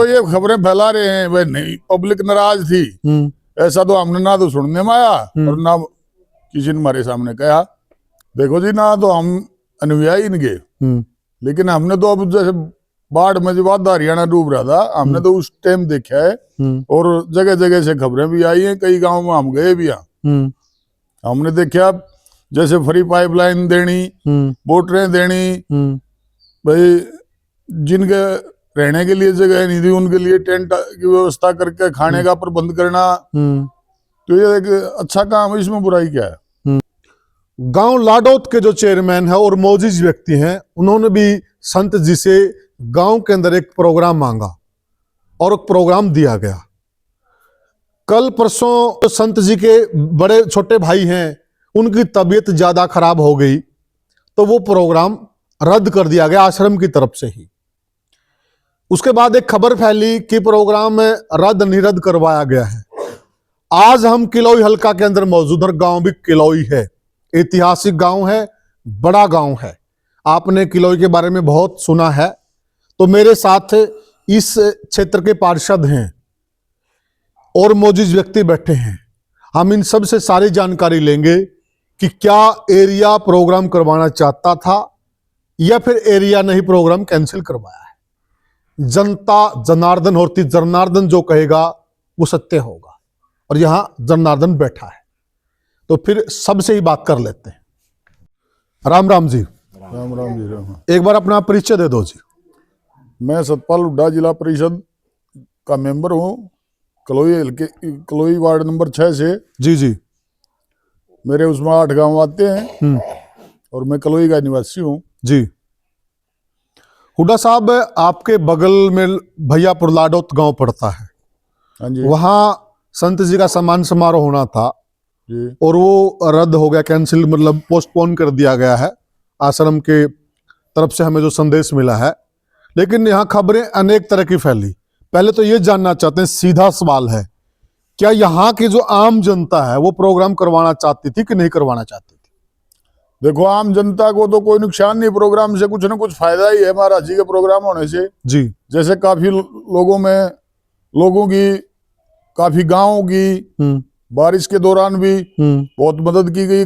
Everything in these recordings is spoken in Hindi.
तो ये खबरें फैला रहे हैं भाई, नहीं पब्लिक नाराज थी, ऐसा तो हमने ना तो सुनने में आया और ना किसी ने हमारे सामने कहा। देखो जी, ना तो हम अनुयायी इनके, लेकिन हमने तो अब जैसे बाढ़ में जब आधा हरियाणा डूब रहा था, हमने तो उस टाइम देखा है और जगह जगह से खबरें भी आई हैं, कई गांव में हम गए भी हैं, हमने देखा जैसे फ्री पाइपलाइन देनी, मोटरें देनी, भाई जिनके रहने के लिए जगह नहीं थी उनके लिए टेंट की व्यवस्था करके खाने का प्रबंध करना, तो ये एक अच्छा काम है, इसमें बुराई क्या है। गांव लाडौत के जो चेयरमैन है और मोजिज व्यक्ति हैं, उन्होंने भी संत जी से गांव के अंदर एक प्रोग्राम मांगा और एक प्रोग्राम दिया गया। कल परसों संत जी के बड़े छोटे भाई हैं, उनकी तबीयत ज्यादा खराब हो गई, तो वो प्रोग्राम रद्द कर दिया गया आश्रम की तरफ से ही। उसके बाद एक खबर फैली कि प्रोग्राम रद्द निरद्द करवाया गया है। आज हम किलोई हल्का के अंदर मौजूद है। गांव भी किलोई है, ऐतिहासिक गांव है, बड़ा गांव है। आपने किलोई के बारे में बहुत सुना है। तो मेरे साथ इस क्षेत्र के पार्षद हैं और मौजूद व्यक्ति बैठे हैं। हम इन सब से सारी जानकारी लेंगे कि क्या एरिया प्रोग्राम करवाना चाहता था या फिर एरिया ने ही प्रोग्राम कैंसिल करवाया है। जनता जनार्दन होती, जनार्दन जो कहेगा वो सत्य होगा, और यहां जनार्दन बैठा है, तो फिर सबसे ही बात कर लेते हैं। राम राम जी। राम राम जी। राम। एक बार अपना परिचय दे दो जी। मैं सतपाल हुड्डा जिला परिषद का मेंबर हूँ, कलोई वार्ड नंबर 6 से। जी जी। मेरे उसमें 8 गांव आते हैं और मैं कलोई का निवासी हूँ जी। हुड्डा साहब, आपके बगल में भैयापुर लाडौत गांव पड़ता है। हाँ जी। वहां संत जी का सम्मान समारोह होना था जी। और वो रद्द हो गया, कैंसिल, मतलब पोस्टपोन कर दिया गया है आश्रम के तरफ से, हमें जो संदेश मिला है। लेकिन यहाँ खबरें अनेक तरह की फैली। पहले तो ये जानना चाहते हैं, सीधा सवाल है, क्या यहाँ की जो आम जनता है वो प्रोग्राम करवाना चाहती थी कि नहीं करवाना चाहती थी? देखो, आम जनता को तो कोई नुकसान नहीं, प्रोग्राम से कुछ ना कुछ फायदा ही है महाराज जी के प्रोग्राम होने से जी। जैसे काफी लोगों की, काफी गांवों की बारिश के दौरान भी बहुत मदद की गई।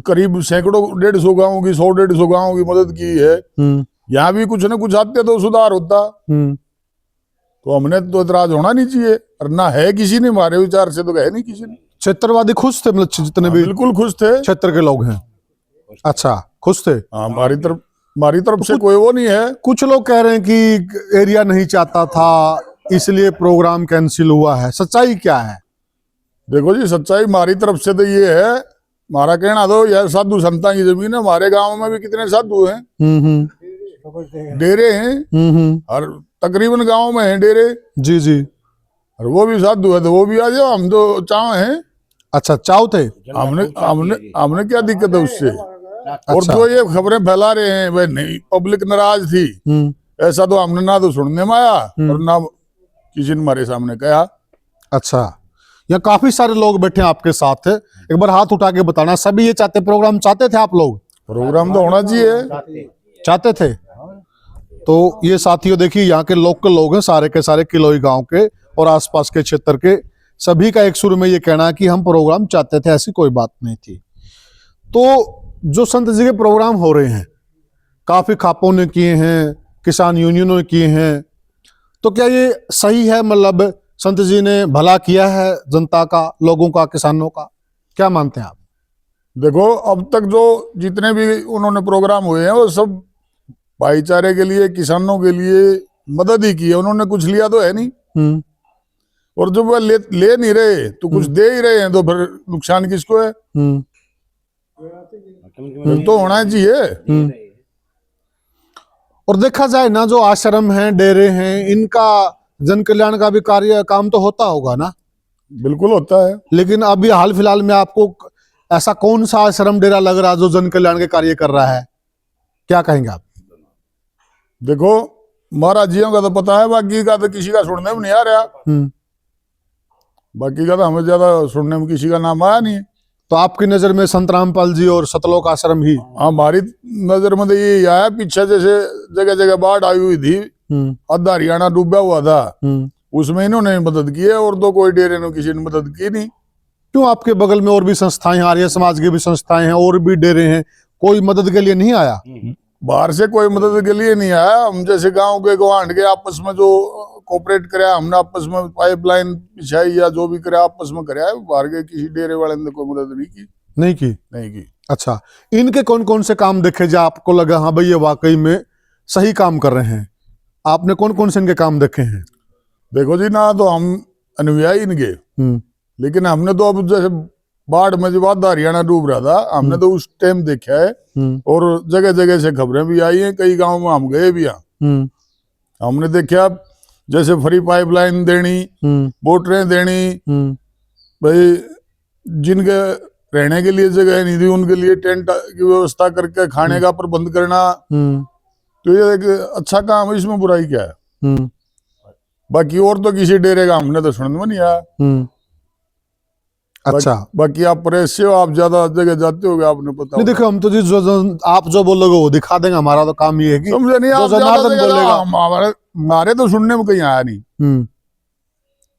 करीब सैकड़ों 150 गांवों की, 100-150 गांवों की मदद की है। यहाँ भी कुछ ना कुछ आते तो सुधार होता, तो हमने तो इतराज होना नहीं चाहिए, और ना है किसी ने, हमारे विचार से तो है नहीं किसी ने। क्षेत्रवादी खुश थे, मतलब जितने भी बिल्कुल खुश थे, क्षेत्र के लोग हैं। अच्छा, खुश थे। हाँ, हमारी तरफ से कोई वो नहीं है। कुछ लोग कह रहे हैं कि एरिया नहीं चाहता था इसलिए प्रोग्राम कैंसिल हुआ है, सच्चाई क्या है? देखो जी, सच्चाई हमारी तरफ से तो ये है, हमारा कहना तो यार साधु संता की जमीन है। हमारे गांव में भी कितने साधु हैं, डेरे हैं, और तकरीबन गांव में हैं डेरे। जी जी। और वो भी साधु है तो वो भी आ जाओ, हम तो चाव हैं। अच्छा, चाव थे। हमने क्या दिक्कत है उससे। और जो ये खबरें फैला रहे हैं भाई, नहीं पब्लिक नाराज थी, ऐसा तो हमने ना तो सुनने में आया और ना किसी ने हमारे सामने कहा। अच्छा, यहाँ काफी सारे लोग बैठे हैं आपके साथ। एक बार हाथ उठा के बताना, सभी ये प्रोग्राम चाहते थे? आप लोग प्रोग्राम तो होना चाहिए, चाहते थे। तो ये साथियों देखिए, यहाँ के लोकल लोग हैं, सारे के सारे किलोई गांव के और आसपास के क्षेत्र के, सभी का एक सुर में ये कहना है कि हम प्रोग्राम चाहते थे, ऐसी कोई बात नहीं थी। तो जो संत जी के प्रोग्राम हो रहे हैं, काफी खापों ने किए हैं, किसान यूनियनों ने किए हैं, तो क्या ये सही है? मतलब संत जी ने भला किया है जनता का, लोगों का, किसानों का? क्या मानते हैं आप? देखो, अब तक जो जितने भी उन्होंने प्रोग्राम हुए हैं वो सब भाईचारे के लिए, किसानों के लिए मदद ही की है। उन्होंने कुछ लिया तो है नहीं, और जब वह ले नहीं रहे तो कुछ दे ही रहे हैं, तो फिर नुकसान किसको है? फिर तो होना चाहिए। और देखा जाए ना, जो आश्रम हैं, डेरे हैं, इनका जन कल्याण का भी काम तो होता होगा ना? बिल्कुल होता है। लेकिन अभी हाल फिलहाल में आपको ऐसा कौन सा आश्रम डेरा लग रहा है जो जन कल्याण के कार्य कर रहा है? क्या कहेंगे आप? देखो, महाराज जियों का तो पता है, बाकी का तो किसी का सुनने में नहीं आ रहा। बाकी का तो हमें ज्यादा सुनने में किसी का नाम आया नहीं है। तो आपकी नजर में संत रामपाल जी और सतलोक आश्रम ही? हमारी नजर में तो ये आया, पीछे जैसे जगह जगह बाढ़ आई हुई थी, आधा हरियाणा डूबा हुआ था, उसमें इन्होंने मदद की है, और तो कोई डेरे ने किसी ने मदद की नहीं। क्यों आपके बगल में और भी संस्थाएं हैं, आर्य समाज की भी संस्थाएं हैं, और भी डेरे हैं, कोई मदद के लिए नहीं आया? बाहर से कोई मदद के लिए नहीं आया। हम जैसे गांव के गवांढ के आपस में जो कोऑपरेट कराया, हमने आपस में पाइपलाइन बिछाई या जो भी कराया आपस में कराया, बाहर के किसी डेरे वाले ने कोई मदद नहीं की। अच्छा, इनके कौन कौन से काम देखे जो आपको लगा हाँ भाई ये वाकई में सही काम कर रहे हैं? आपने कौन कौन से इनके काम देखे हैं? देखो जी, ना तो हम अनुयायी इनके, लेकिन हमने तो अब जैसे बाढ़ में जब आधा हरियाणा डूब रहा था, हमने तो उस टाइम देखा है, और जगह जगह से खबरें भी आई हैं, कई गांव में हम गए भी हैं। हमने देखा जैसे फ्री पाइपलाइन देनी, मोटरें देनी, भाई जिनके रहने के लिए जगह नहीं थी उनके लिए टेंट की व्यवस्था करके खाने का प्रबंध करना, तो ये एक अच्छा काम है, इसमें बुराई क्या है? बाकी और तो किसी डेरे का हमने तो सुनने में नहीं आया। अच्छा, बाकी आप प्रेस से हो, आप ज्यादा जगह जाते होगे, आपने पता नहीं देखो हम तो जी जो आप जो बोलोगे वो दिखा देंगे, हमारा तो काम ये है कि समझे नहीं, आप जनार्दन बोलेगा। हमारे तो सुनने में कहीं आया नहीं।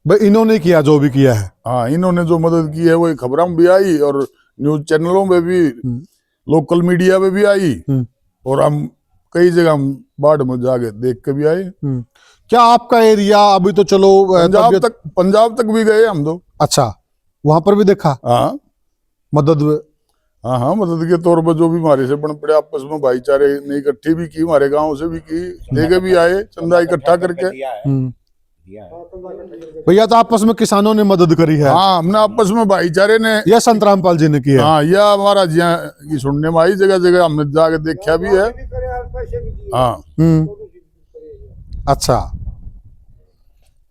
भाई इन्होंने किया जो भी किया है। हाँ, इन्होंने जो मदद की है वही खबरों में भी आई, और न्यूज चैनलों में भी, लोकल मीडिया में भी आई, और हम कई जगह हम बाढ़ में जाके देख के भी आए। क्या आपका एरिया अभी तो चलो पंजाब तक भी गए हम तो। अच्छा, वहां पर भी देखा? हाँ, मदद। हाँ, मदद के तौर पर जो भी हमारे से बन पड़े, आपस में भाईचारे ने इकट्ठी भी की, हमारे गांव से भी की, लेके भी आए चंदा इकट्ठा करके। भैया तो आपस में किसानों ने मदद करी है? हाँ, हमने आपस में भाईचारे ने, यह संत रामपाल जी ने की है? हाँ, यह हमारा की सुनने में आई, जगह जगह हमने जाके देखा भी है। हाँ। अच्छा,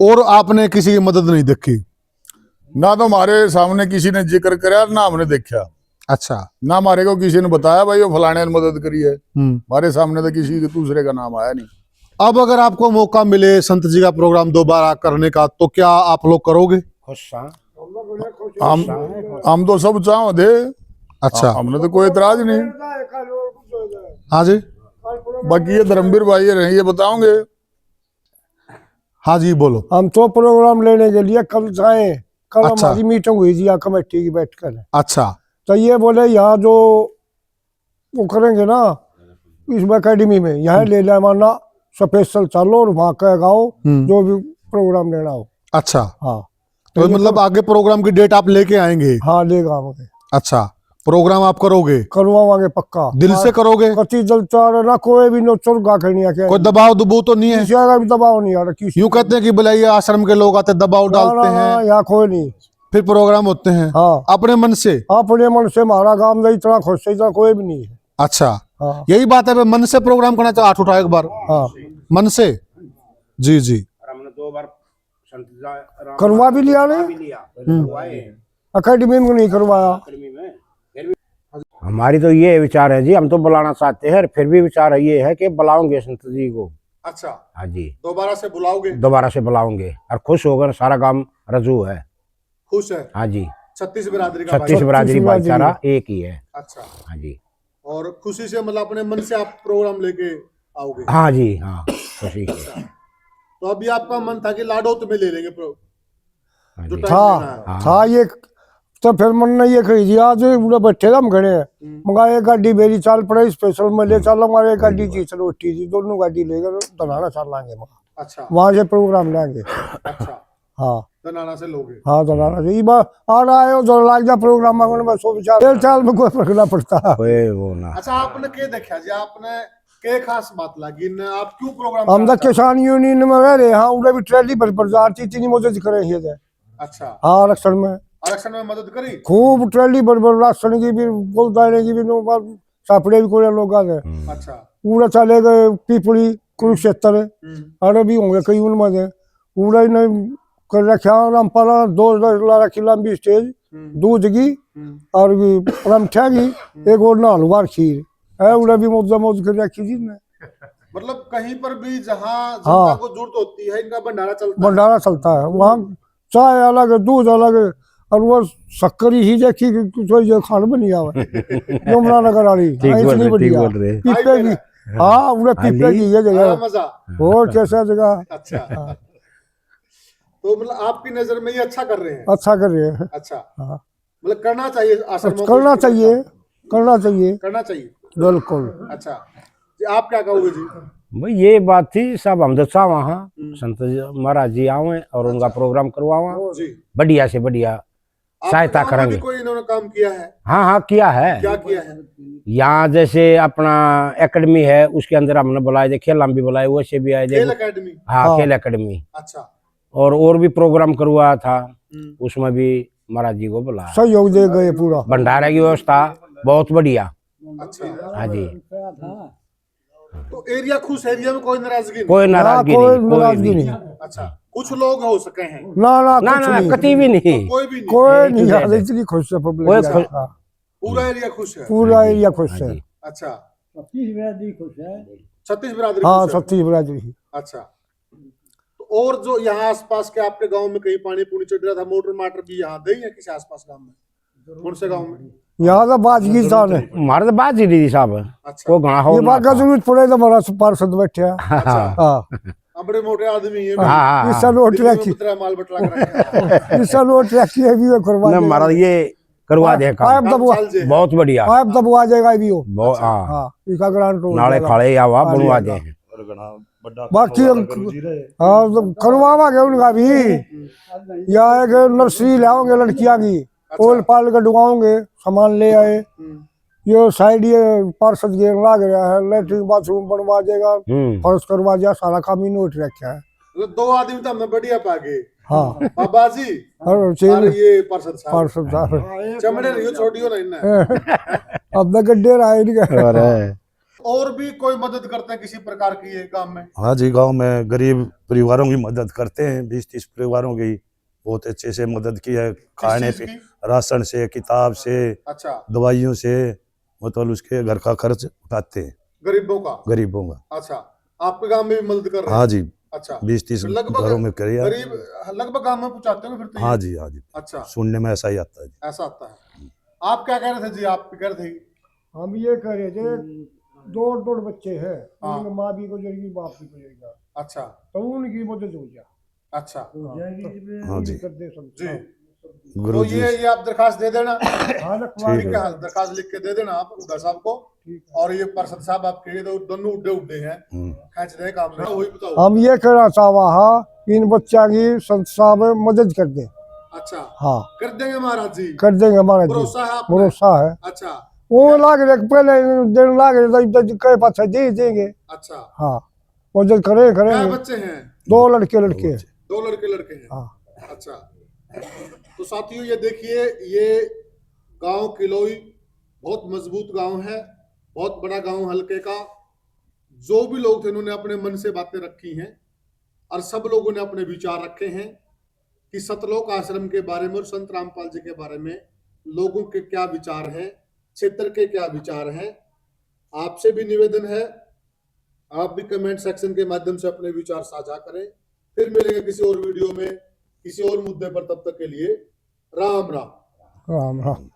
और आपने किसी की मदद नहीं देखी? ना तो हमारे सामने किसी ने जिक्र कराया, ना हमने देखा। अच्छा, ना हमारे को किसी ने बताया भाई वो फलाने ने मदद करी है, हमारे सामने तो किसी दूसरे का नाम आया नहीं। अब अगर आपको मौका मिले संत जी का प्रोग्राम दोबारा करने का, तो क्या आप लोग करोगे? हम तो सब चाहो थे। अच्छा, हमने तो कोई एतराज नहीं। हाँ जी, बाकी ये धर्मवीर भाई रहे, ये बताओगे। हाँ जी बोलो। हम तो प्रोग्राम लेने के लिए कल जाए, कल अच्छा। हमारी मीटिंग हुई थी यहाँ कमेटी की बैठकर। अच्छा, तो ये बोले यहाँ जो वो करेंगे ना इस एकेडमी में, यहाँ ले ले माना स्पेशल चलो और वहाँ का गाओ जो भी प्रोग्राम लेना हो। अच्छा, हाँ, तो मतलब आगे प्रोग्राम की डेट आप लेके आएंगे? हाँ, लेगा आएंगे। अच्छा, प्रोग्राम आप करोगे? करवावांगे पक्का। दिल से करोगे? कति जल चार ना, कोई भी नो चुरगा करनी है, कोई दबाव दबू तो नहीं है? किसी का भी दबाव नहीं आ रहा। यूं कहते हैं कि भले ये आश्रम के लोग आते दबाव डालते हैं, यहाँ कोई नहीं, फिर प्रोग्राम होते हैं। हाँ, अपने मन से? अपने मन से। हमारा काम नहीं, इतना खुश है, इतना कोई भी नहीं है। अच्छा, हाँ, यही बात है, मन से प्रोग्राम करना चाहिए। हाथ उठाओ एक बार। हाँ, मन से। जी जी, हमने 2 बार करवा भी लिया ने, अकेडमी में नहीं करवाया। हमारी तो ये विचार है जी, हम तो बुलाना चाहते हैं, फिर भी विचार ये है कि बुलाओगे संत जी को। अच्छा, हाँ जी, दोबारा से बुलाओगे? दोबारा से बुलाओगे, और खुश होकर सारा काम रजू है। खुश है? हाँ जी, 36 बिरादरी का 36 बिरादरी भाईचारा एक ही है। अच्छा, हाँ जी, और खुशी से मतलब अपने मन से आप प्रोग्राम लेके आओगे? हाँ जी, हाँ, खुशी से। तो अभी आपका मन था कि लाडौत में ले लेंगे हाँ जो जी। टाइम था ये, तो फिर मन ने ये कही दिया आज पूरा बैठे हम खड़े हैं, मगा एक गाड़ी मेरी चाल पड़े स्पेशल में ले चलो, हमारे गाड़ी की चलो उठी थी, दोनों गाड़ी लेकर दनाना चल लाएंगे, अच्छा, वहां से प्रोग्राम लेंगे। अच्छा, हाँ, दनाना से लोगे? हाँ, दनाना से आ रहा है जो लाग जा प्रोग्राम में, बस वो विचार चाल में कोई फर्क ना पड़ता। कोई वो ना। अच्छा, आपने क्या देखा जी, आपने क्या खास बात लगी ने, आप क्यों प्रोग्राम? हम तो किसान यूनियन में रह रहे, हाँ, उन्हें भी ट्रैली पर जा रही थी, मदद करे। अच्छा, हाँ, आरक्षण में मदद करी खूब, ट्रैली पर राशन की भी, गोलदाने की भी, सापड़े भी कोई लोग आ गए। अच्छा, पूरा चले गए पीपली कुरुक्षेत्र, अरे भी होंगे कई उनमें से पूरा ने कर रखा। रामपाला 2 रखी लंबी स्टेज, दूध की और रमठा की, एक और नालवार खीर है, उन्हें भी मौज कर रखी थी ने। मतलब कहीं पर भी जहाँ जनता को जरूरत होती है इनका भंडारा चलता है। वहाँ चाय अलग, दूध अलग, और वो शक्कर ही देखी खान बनी आवे, यमुना नगर वाली इतनी बढ़िया, हाँ उन्हें पीपे की ये आया जगह मजा? और कैसा जगह अच्छा, तो मतलब आपकी नजर में ये अच्छा कर रहे हैं? अच्छा कर रहे हैं। अच्छा, हाँ मतलब करना चाहिए आश्रमों को करना इस प्रकार चाहिए, का? करना चाहिए, करना चाहिए। बिल्कुल। अच्छा जी, आप क्या कहोगे जी? भाई ये बात थी सब हम दसा वहाँ संत महाराज जी आवे और उनका प्रोग्राम करवावा, जी, बढ़िया से बढ़िया आपके सहायता गांव में भी करेंगे। कोई इन्होंने काम किया है? हाँ हाँ किया है। क्या किया है? यहाँ जैसे अपना एकेडमी है उसके अंदर हमने बुलाए थे, खेल हम भी बुलाए, वैसे भी आए खेल थे। एकेडमी? हाँ हाँ। खेल एकेडमी, अच्छा, और भी प्रोग्राम करवाया था, उसमें भी महाराज जी को बुलाया। सहयोग दे गए पूरा। भंडारा की व्यवस्था बहुत बढ़िया। अच्छा, हाँ जी, तो एरिया खुश, एरिया में कोई नाराजगी नहीं? कोई नाराजगी कोई नहीं, कोई नाराजगी भी नहीं। अच्छा, कुछ लोग हो सके हैं, ना ना ना कुछ ना नहीं, कति भी नहीं, कोई भी नहीं? कोई नहीं नहीं, यार, इतनी खुश है कोई पब्लिक। खुश- हाँ, पूरा एरिया खुश है? पूरा एरिया खुश हाँ है। जी। अच्छा, 36 छत्तीस बिरादरी हाँ खुश है? 36 बिरादरी। अच्छा, तो और जो यहाँ आसपास के आपके गांव में कहीं पानी पूनी चढ़ रहा था, मोटर माटर भी यहाँ दे है किसी आसपास गांव में? कौन से गांव में? यहाँ तो बाजगी स्थान है। हमारे तो बात ही नहीं थी साहब, अच्छा, वो घना हो ये ना बात का था। जरूरत पड़े तो बड़ा पार्षद बैठे हैं। अच्छा, हाँ अब बड़े मोटे आदमी है, हाँ इस साल वोट रखी, माल बटला कर रखे हैं। इस साल वोट रखी है भी, वो करवा ना देगा। महाराज ये करवा दे काम, पाइप काम दबवा, चल जे है। बहुत बढ़िया। पाइप दबवा जाएगा भी वो। बहुत हाँ, हाँ इसका ग्रांट हो नाले जाएगा। खाले आवा हाँ, बनवा जाएगा। दे। बाकी हाँ तो करवावांगे उनका भी। यहाँ एक नर्सरी लाओगे लड़कियां की, पोल पाल के डुबाओगे, सामान ले आए। ये साइड ये पार्षद गेट लाग रहा है, लेटरिन बाथरूम बनवा देगा, फर्श करवा दिया, सारा काम ही नोट रखा है। मतलब दो आदमी तो हमें बढ़िया पागे। हाँ बाबा जी और ये पार्षद साहब, पार्षद साहब चमड़े नहीं छोड़ियो ना इन्हें। अब तक गड्ढे रहे नहीं। और भी कोई मदद करते हैं किसी प्रकार की ये काम में? हाँ जी, गांव में गरीब परिवारों की मदद करते हैं, 20-30 परिवारों की बहुत अच्छे से मदद की है, खाने चीज़ पे की? राशन से, किताब से, अच्छा, दवाइयों से, मतलब उसके घर का खर्च उठाते हैं गरीबों का? गरीबों का। अच्छा, आपके गांव में भी मदद कर रहे हैं? हाँ जी, अच्छा, 20-30 लगभग घरों में करिए। गरीब लगभग गांव में पहुंचाते हो फिर तो? हाँ जी, हाँ जी, अच्छा, सुनने में ऐसा ही आता है जी। ऐसा आता है। आप क्या कह रहे थे जी? आप कह रहे थे? हम ये कह रहे थे, दो बच्चे हैं, हाँ। उनकी माँ भी गुजरेगी, बाप भी गुजरेगा, अच्छा, तो उनकी मदद हो जाए। अच्छा हाँ जी, कर दे सब। जी, गुरु तो जी ये आप दरखास्त दे देना। हाँ रखवा ठीक ठीक दे। है, दरखास्त लिख के दे देना आप उदा साहब को। और ये पार्षद साहब आपके ये तो दोनों उड्डे उड्डे हैं, खींच रहे काम में। वही बताओ। हम ये कहना चाहवा हाँ, इन बच्चा की संत साहब मदद कर दे। अच्छा, हाँ कर देंगे महाराज जी, कर देंगे हमारा जी, भरोसा है आपने? भरोसा है। अच्छा, वो लाग रहे पहले दिन लाग रहे तो कई पास दे देंगे। अच्छा, हाँ मदद क्या करेंगे। बच्चे हैं? 2 लड़के। दो लड़के हैं। हाँ अच्छा, तो साथियों ये देखिए, ये गांव किलोई बहुत मजबूत गांव है, बहुत बड़ा गांव हल्के का। जो भी लोग थे उन्होंने अपने मन से बातें रखी हैं और सब लोगों ने अपने विचार रखे हैं कि सतलोक आश्रम के बारे में और संत रामपाल जी के बारे में लोगों के क्या विचार हैं, क्षेत्र के क्या विचार हैं। आपसे भी निवेदन है, आप भी कमेंट सेक्शन के माध्यम से अपने विचार साझा करें। फिर मिलेंगे किसी और वीडियो में किसी और मुद्दे पर, तब तक के लिए राम राम। राम राम।